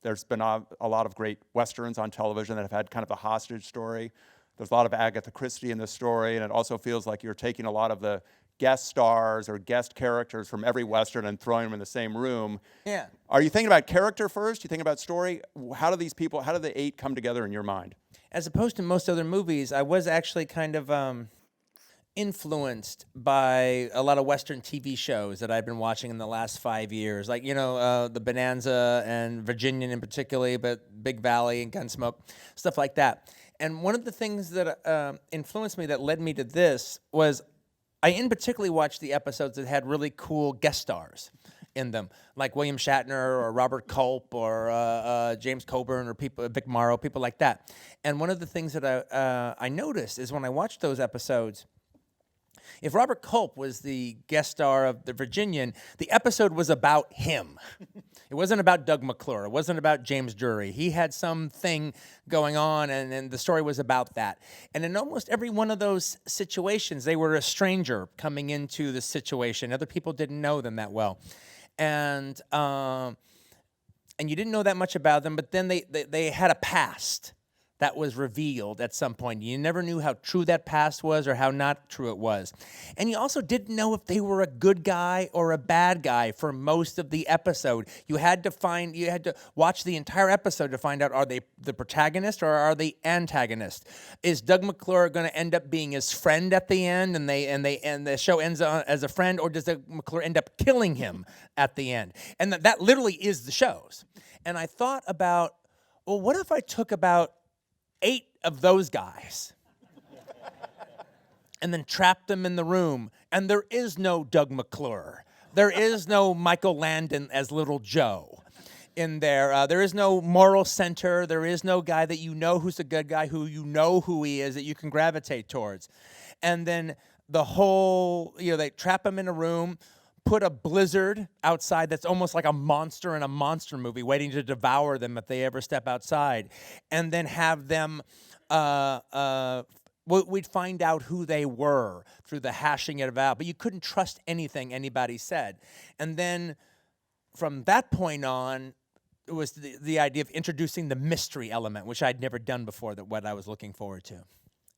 There's been a lot of great Westerns on television that have had kind of a hostage story. There's a lot of Agatha Christie in this story, and it also feels like you're taking a lot of the guest stars or guest characters from every Western and throwing them in the same room. Yeah. Are you thinking about character first? You think about story? How do the 8 come together in your mind? As opposed to most other movies, I was actually kind of influenced by a lot of Western TV shows that I've been watching in the last 5 years, like the Bonanza and Virginian in particular, but Big Valley and Gunsmoke, stuff like that. And one of the things that influenced me that led me to this was I in particular watched the episodes that had really cool guest stars in them, like William Shatner or Robert Culp or James Coburn or Vic Morrow, people like that. And one of the things that I noticed is when I watched those episodes, if Robert Culp was the guest star of The Virginian, the episode was about him. It wasn't about Doug McClure. It wasn't about James Drury. He had something going on, and the story was about that. And in almost every one of those situations, they were a stranger coming into the situation. Other people didn't know them that well. And you didn't know that much about them, but then they had a past that was revealed at some point. You never knew how true that past was or how not true it was. And you also didn't know if they were a good guy or a bad guy for most of the episode. You had to watch the entire episode to find out, are they the protagonist or are they antagonist? Is Doug McClure going to end up being his friend at the end and the show ends on as a friend, or does Doug McClure end up killing him at the end? And that literally is the shows. And I thought about, well, what if I took about 8 of those guys and then trapped them in the room, and there is no Doug McClure. There is no Michael Landon as Little Joe in there. There is no moral center. There is no guy that you know who's a good guy, who you know who he is, that you can gravitate towards. And then the whole, they trap him in a room, put a blizzard outside that's almost like a monster in a monster movie waiting to devour them if they ever step outside, and then have them we'd find out who they were through the hashing it out, but you couldn't trust anything anybody said. And then from that point on, it was the idea of introducing the mystery element, which I'd never done before, what I was looking forward to.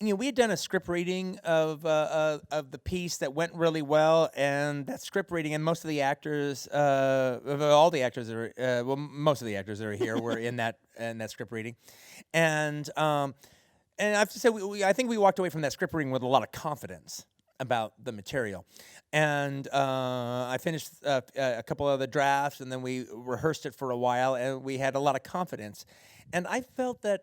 We had done a script reading of the piece that went really well, and that script reading, and most of the actors, most of the actors that are here were in that script reading, and I have to say, I think we walked away from that script reading with a lot of confidence about the material, and I finished a couple of the drafts, and then we rehearsed it for a while, and we had a lot of confidence, and I felt that.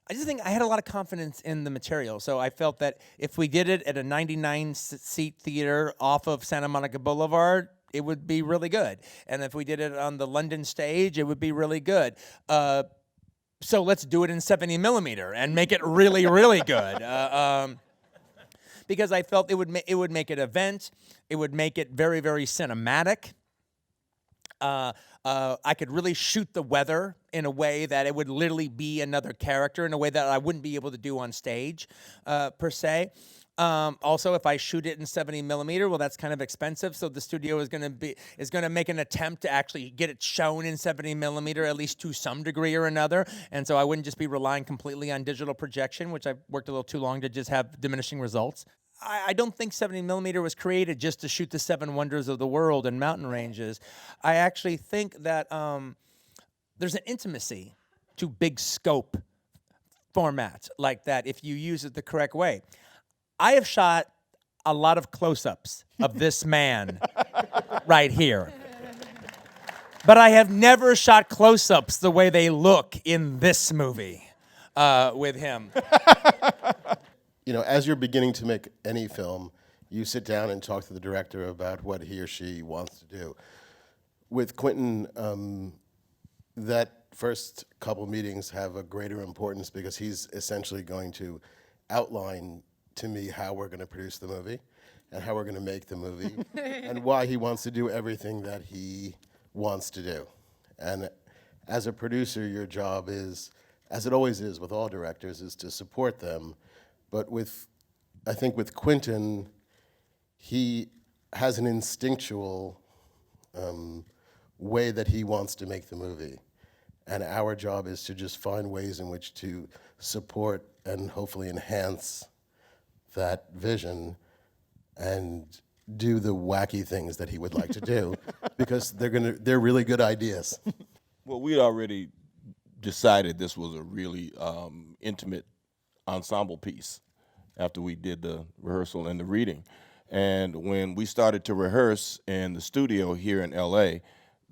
I just think I had a lot of confidence in the material. So I felt that if we did it at a 99-seat theater off of Santa Monica Boulevard, it would be really good. And if we did it on the London stage, it would be really good. So let's do it in 70 millimeter and make it really, really good. Because I felt it would make it an event. It would make it very, very cinematic. I could really shoot the weather in a way that it would literally be another character in a way that I wouldn't be able to do on stage, per se. Also, if I shoot it in 70 millimeter, well, that's kind of expensive. So the studio is going to make an attempt to actually get it shown in 70 millimeter, at least to some degree or another. And so I wouldn't just be relying completely on digital projection, which I've worked a little too long to just have diminishing results. I don't think 70 millimeter was created just to shoot the 7 wonders of the world and mountain ranges. I actually think that there's an intimacy to big scope formats like that if you use it the correct way. I have shot a lot of close-ups of this man right here. But I have never shot close-ups the way they look in this movie with him. As you're beginning to make any film, you sit down and talk to the director about what he or she wants to do. With Quentin, that first couple meetings have a greater importance because he's essentially going to outline to me how we're going to produce the movie and how we're going to make the movie and why he wants to do everything that he wants to do. And as a producer, your job is, as it always is with all directors, is to support them. But I think with Quentin, he has an instinctual way that he wants to make the movie. And our job is to just find ways in which to support and hopefully enhance that vision and do the wacky things that he would like to do because they're really good ideas. Well, we already decided this was a really intimate ensemble piece after we did the rehearsal and the reading. And when we started to rehearse in the studio here in LA,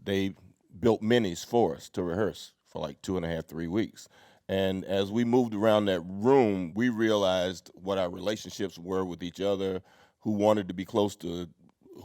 they built minis for us to rehearse for like 2.5, 3 weeks. And as we moved around that room, we realized what our relationships were with each other, who wanted to be close to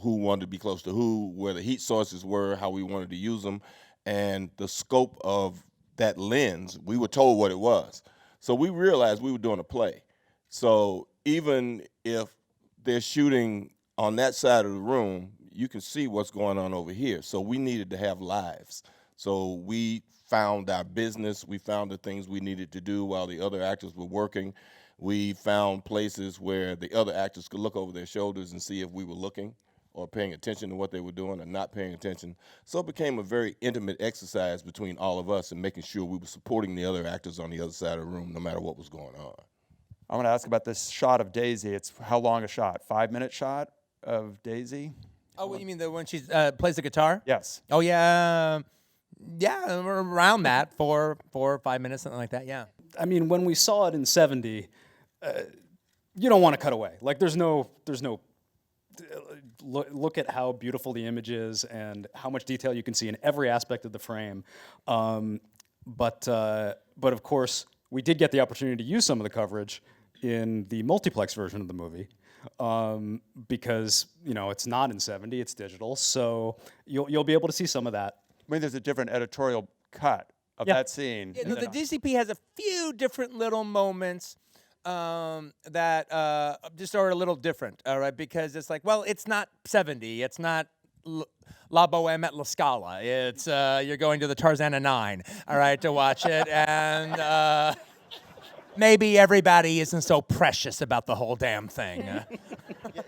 who, where the heat sources were, how we wanted to use them, and the scope of that lens. We were told what it was. So we realized we were doing a play. So even if they're shooting on that side of the room, you can see what's going on over here. So we needed to have lives. So we found our business. We found the things we needed to do while the other actors were working. We found places where the other actors could look over their shoulders and see if we were looking or paying attention to what they were doing or not paying attention. So it became a very intimate exercise between all of us and making sure we were supporting the other actors on the other side of the room no matter what was going on. I want to ask about this shot of Daisy. It's how long a shot? 5-minute shot of Daisy? Oh, what you mean the when she plays the guitar? Yes. Oh yeah, around that 4 or 5 minutes, something like that. Yeah. I mean, when we saw it in '70, you don't want to cut away. Like, there's no. Look at how beautiful the image is and how much detail you can see in every aspect of the frame. But of course, we did get the opportunity to use some of the coverage in the multiplex version of the movie. Because it's not in '70, it's digital, so you'll be able to see some of that. I mean, there's a different editorial cut of that scene. Yeah, no, the DCP has a few different little moments that just are a little different, all right? Because it's like, well, it's not '70, it's not La Boheme at La Scala. It's you're going to the Tarzana 9, all right, to watch it, and maybe everybody isn't so precious about the whole damn thing.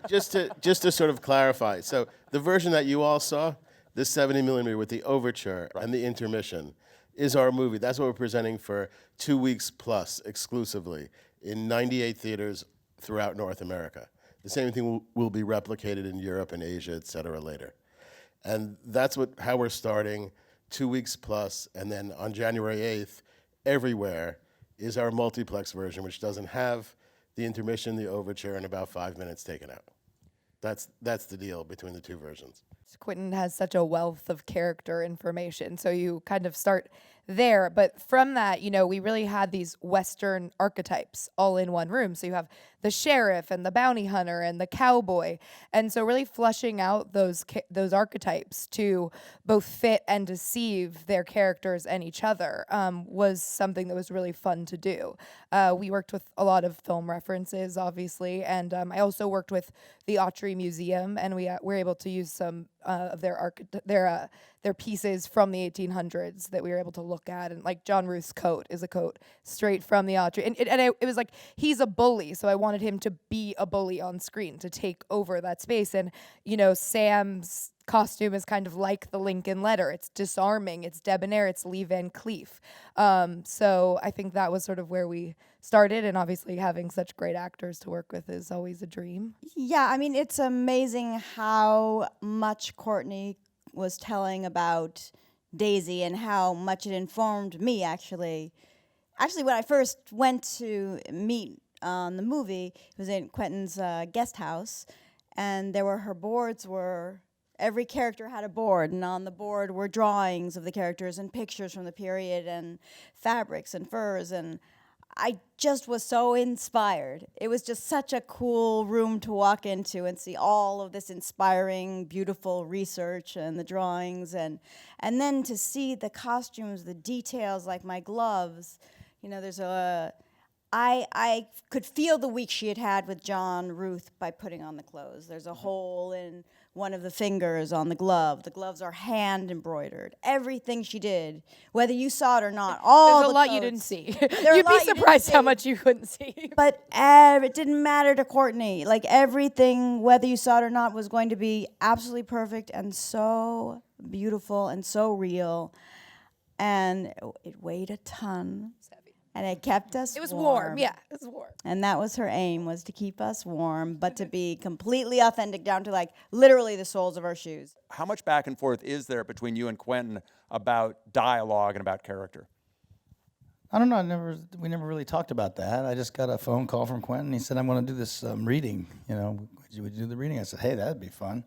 Just to sort of clarify, so the version that you all saw, the 70 millimeter with the overture and the intermission, is our movie. That's what we're presenting for 2 weeks plus exclusively in 98 theaters throughout North America. The same thing will be replicated in Europe and Asia, et cetera, later. And that's how we're starting, 2 weeks plus, and then on January 8th, everywhere is our multiplex version, which doesn't have the intermission, the overture, and about 5 minutes taken out. That's the deal between the two versions. Quentin has such a wealth of character information, so you kind of start there. But from that, we really had these Western archetypes all in one room. So you have the sheriff and the bounty hunter and the cowboy. And so really flushing out those archetypes to both fit and deceive their characters and each other was something that was really fun to do. We worked with a lot of film references, obviously, and I also worked with the Autry Museum, and we were able to use some of their pieces from the 1800s that we were able to look at. And like John Ruth's coat is a coat straight from the Autry. And it was like, he's a bully, so I wanted him to be a bully on screen, to take over that space. And, Sam's costume is kind of like the Lincoln letter. It's disarming, it's debonair, it's Lee Van Cleef. So I think that was sort of where we started, and obviously having such great actors to work with is always a dream. Yeah, I mean, it's amazing how much Courtney was telling about Daisy and how much it informed me, actually. Actually, when I first went to meet on the movie, it was in Quentin's guest house, and her boards were, every character had a board, and on the board were drawings of the characters and pictures from the period and fabrics and furs, and I just was so inspired. It was just such a cool room to walk into and see all of this inspiring, beautiful research and the drawings, and then to see the costumes, the details, like my gloves. I could feel the week she had with John Ruth by putting on the clothes. There's a hole in one of the fingers on the glove. The gloves are hand embroidered. Everything she did, whether you saw it or not, all There's a lot clothes, you didn't see. There's You'd a be lot you surprised didn't how see. much you couldn't see. But it didn't matter to Courtney. Like, everything, whether you saw it or not, was going to be absolutely perfect and so beautiful and so real. And it weighed a ton. And it kept us It was warm. Yeah, it was warm. And that was her aim, was to keep us warm, but to be completely authentic down to like literally the soles of our shoes. How much back and forth is there between you and Quentin about dialogue and about character? I don't know. We never really talked about that. I just got a phone call from Quentin. He said, "I'm going to do this reading. Would you do the reading?" I said, "Hey, that'd be fun."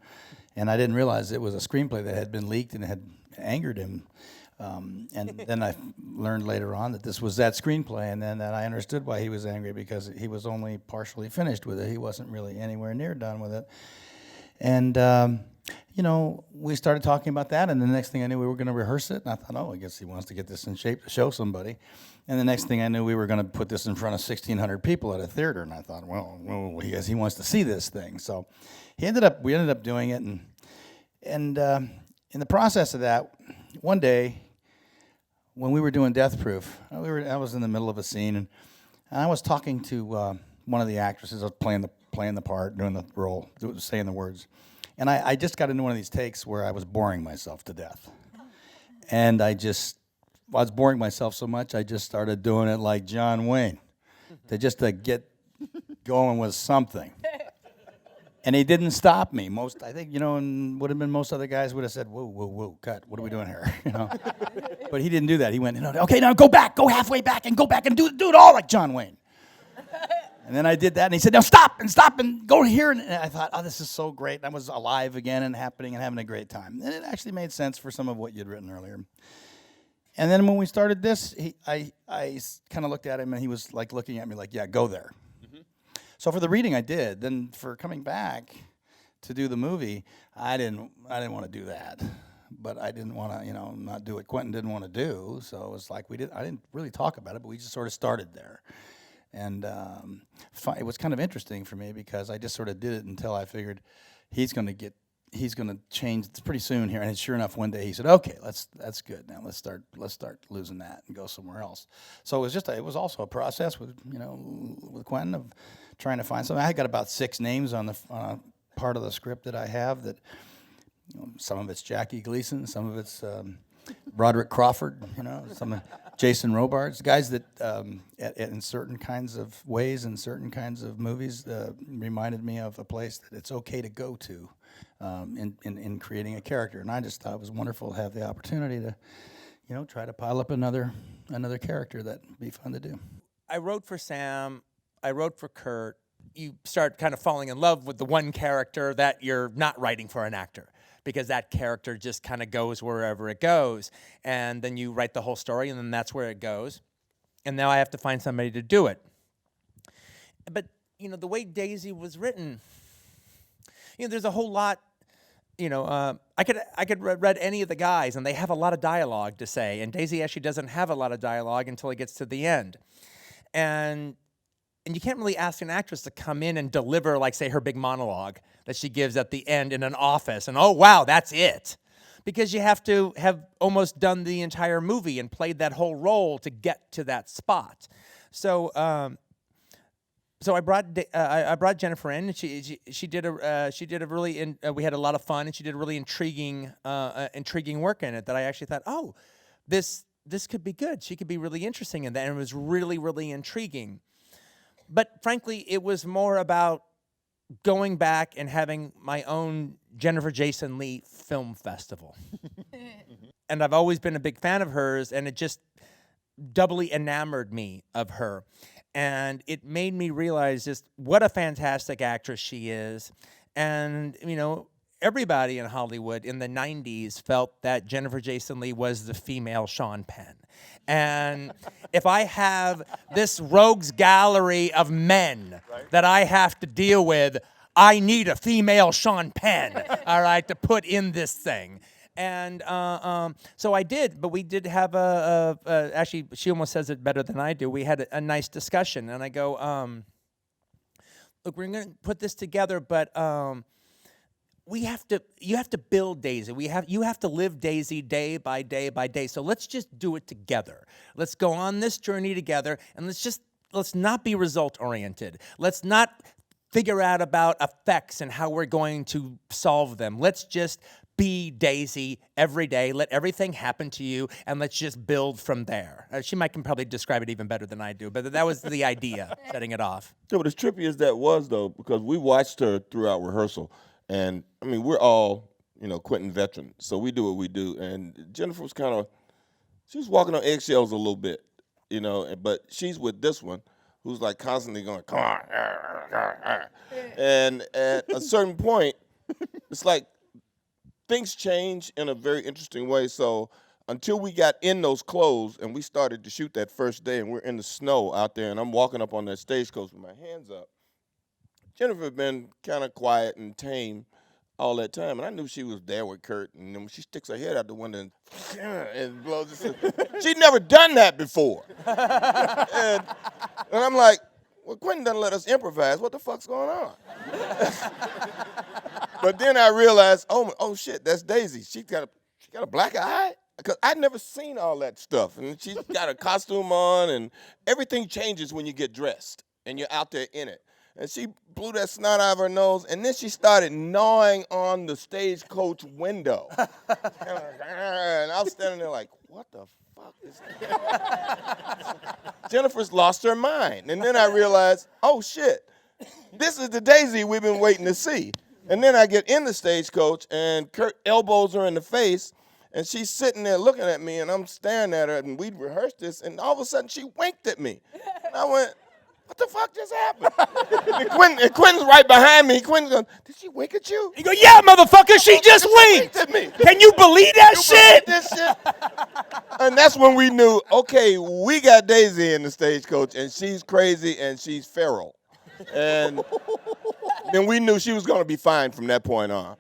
And I didn't realize it was a screenplay that had been leaked and had angered him. And then I learned later on that this was that screenplay, and then that I understood why he was angry, because he was only partially finished with it. He wasn't really anywhere near done with it. And we started talking about that, and the next thing I knew, we were going to rehearse it. And I thought, oh, I guess he wants to get this in shape to show somebody. And the next thing I knew, we were going to put this in front of 1,600 people at a theater. And I thought, well, he wants to see this thing. So we ended up doing it, and in the process of that, one day, when we were doing Death Proof, I was in the middle of a scene, and I was talking to one of the actresses. I was playing the part, doing the role, saying the words. And I just got into one of these takes where I was boring myself to death. And I was boring myself so much, I just started doing it like John Wayne, to get going with something. And he didn't stop me. I think, and would have been most other guys would have said, whoa, cut, what are we doing here? But he didn't do that. He went, okay, now go halfway back and go back and do it all like John Wayne. And then I did that, and he said, now stop and go here. And I thought, oh, this is so great. And I was alive again and happening and having a great time. And it actually made sense for some of what you'd written earlier. And then when we started this, I kind of looked at him, and he was like looking at me like, yeah, go there. So for the reading, I did. Then for coming back to do the movie, I didn't want to do that, but I didn't want to, not do what Quentin didn't want to do. So it was like I didn't really talk about it, but we just sort of started there, and it was kind of interesting for me because I just sort of did it until I figured he's going to change pretty soon here. And sure enough, one day he said, "Okay, that's good. Now let's start losing that and go somewhere else." So it was also a process with Quentin of trying to find something. I got about 6 names on a part of the script that I have. That some of it's Jackie Gleason, some of it's Broderick Crawford. Some of Jason Robards, guys that in certain kinds of ways and certain kinds of movies reminded me of a place that it's okay to go to. In creating a character, and I just thought it was wonderful to have the opportunity to, try to pile up another character that'd be fun to do. I wrote for Sam. I wrote for Kurt. You start kind of falling in love with the one character that you're not writing for an actor, because that character just kind of goes wherever it goes, and then you write the whole story, and then that's where it goes. And now I have to find somebody to do it. But the way Daisy was written, there's a whole lot. I could read any of the guys, and they have a lot of dialogue to say. And Daisy actually doesn't have a lot of dialogue until it gets to the end, and you can't really ask an actress to come in and deliver, like, say, her big monologue that she gives at the end in an office, and oh wow, that's it, because you have to have almost done the entire movie and played that whole role to get to that spot. So I brought Jennifer in, and she did a really we had a lot of fun, and she did a really intriguing work in it that I actually thought, oh, this could be good. She could be really interesting in that, and it was really, really intriguing. But frankly, it was more about going back and having my own Jennifer Jason Leigh film festival. And I've always been a big fan of hers, and it just doubly enamored me of her. And it made me realize just what a fantastic actress she is. And, everybody in Hollywood in the 90s felt that Jennifer Jason Leigh was the female Sean Penn. And if I have this rogues gallery of men that I have to deal with, I need a female Sean Penn, all right, to put in this thing. And so I did, but we did have actually, she almost says it better than I do. We had a nice discussion, and I go, look, we're going to put this together, but you have to build Daisy. You have to live Daisy day by day by day. So let's just do it together. Let's go on this journey together, and let's not be result oriented. Let's not figure out about effects and how we're going to solve them. Let's just be Daisy every day. Let everything happen to you, and let's just build from there. She can probably describe it even better than I do, but that was the idea, setting it off. Yeah, but as trippy as that was, though, because we watched her throughout rehearsal, and I mean, we're all, Quentin veterans, so we do what we do. And Jennifer was she was walking on eggshells a little bit, but she's with this one who's like constantly going, come on. And at a certain point, it's like things change in a very interesting way. So until we got in those clothes and we started to shoot that first day and we're in the snow out there and I'm walking up on that stagecoach with my hands up, Jennifer had been kind of quiet and tame all that time. And I knew she was there with Kurt. And then when she sticks her head out the window and blows it, she'd never done that before. and I'm like, well, Quentin doesn't let us improvise. What the fuck's going on? But then I realized, oh shit, that's Daisy. She got a black eye? Because I'd never seen all that stuff. And she's got a costume on, and everything changes when you get dressed and you're out there in it. And she blew that snot out of her nose, and then she started gnawing on the stagecoach window. And I was standing there like, what the fuck is that? Jennifer's lost her mind. And then I realized, oh shit, this is the Daisy we've been waiting to see. And then I get in the stagecoach, and Kurt elbows her in the face, and she's sitting there looking at me, and I'm staring at her, and we'd rehearsed this, and all of a sudden she winked at me. And I went, what the fuck just happened? and Quentin's right behind me. Quentin's going, did she wink at you? You go, yeah, motherfucker, she just winked. At me. Can you believe that shit? This shit? And that's when we knew, okay, we got Daisy in the stagecoach, and she's crazy and she's feral. And then we knew she was going to be fine from that point on.